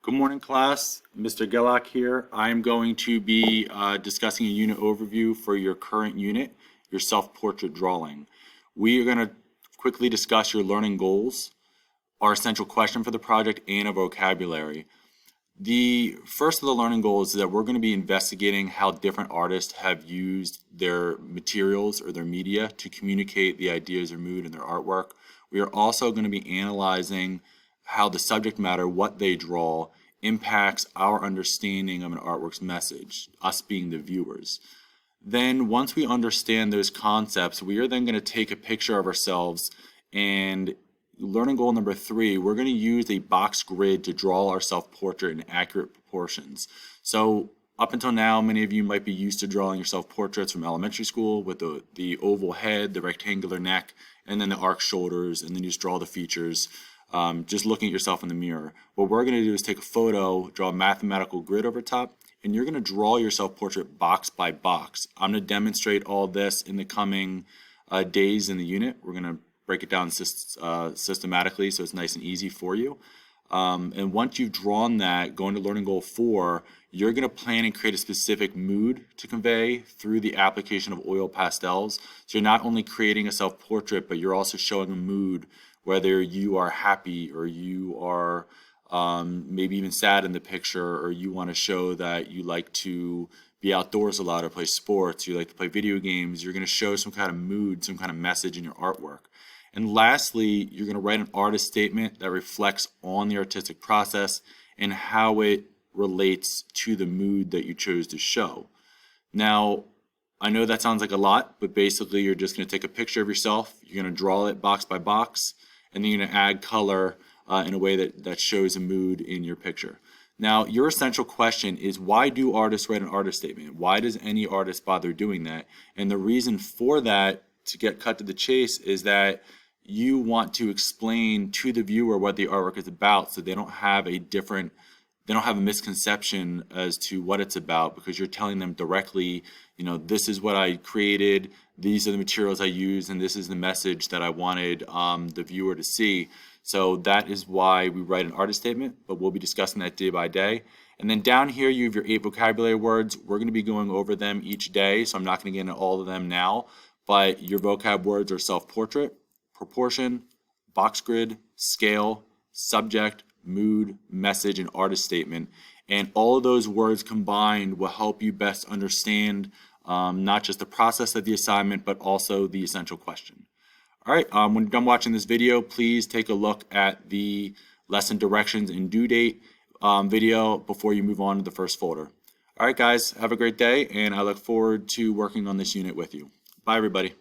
Good morning, class. Mr. Gelak here. I am going to be discussing a unit overview for your current unit, your self-portrait drawing. We are going to quickly discuss your learning goals, our essential question for the project, and a vocabulary. The first of the learning goals is that we're going to be investigating how different artists have used their materials or their media to communicate the ideas or mood in their artwork. We are also going to be analyzing how the subject matter, what they draw, impacts our understanding of an artwork's message, us being the viewers. Then once we understand those concepts, we are then going to take a picture of ourselves, and learning goal number 3, we're going to use a box grid to draw our self-portrait in accurate proportions. So up until now, many of you might be used to drawing your self-portraits from elementary school with the oval head, the rectangular neck, and then the arched shoulders, and then you just draw the features. Just looking at yourself in the mirror. What we're going to do is take a photo, draw a mathematical grid over top, and you're going to draw your self-portrait box by box. I'm going to demonstrate all this in the coming days in the unit. We're going to break it down systematically so it's nice and easy for you. And once you've drawn that, going to learning goal 4, you're going to plan and create a specific mood to convey through the application of oil pastels. So you're not only creating a self-portrait, but you're also showing a mood, whether you are happy or you are maybe even sad in the picture, or you want to show that you like to be outdoors a lot or play sports, you like to play video games. You're going to show some kind of mood, some kind of message in your artwork. And lastly, you're going to write an artist statement that reflects on the artistic process and how it relates to the mood that you chose to show. Now, I know that sounds like a lot, but basically you're just going to take a picture of yourself, you're going to draw it box by box, and then you're going to add color in a way that shows a mood in your picture. Now, your essential question is, why do artists write an artist statement? Why does any artist bother doing that? And the reason for that, to get cut to the chase, is that you want to explain to the viewer what the artwork is about, so they don't have a misconception as to what it's about, because you're telling them directly, this is what I created, these are the materials I used, and this is the message that I wanted the viewer to see. So that is why we write an artist statement, but we'll be discussing that day by day. And then down here you have your 8 vocabulary words. We're going to be going over them each day, so I'm not going to get into all of them now, but your vocab words are self-portrait, proportion, box grid, scale, subject, mood, message, and artist statement. And all of those words combined will help you best understand not just the process of the assignment, but also the essential question. All right, when you're done watching this video, please take a look at the lesson directions and due date video before you move on to the first folder. All right, guys, have a great day, and I look forward to working on this unit with you. Bye, everybody.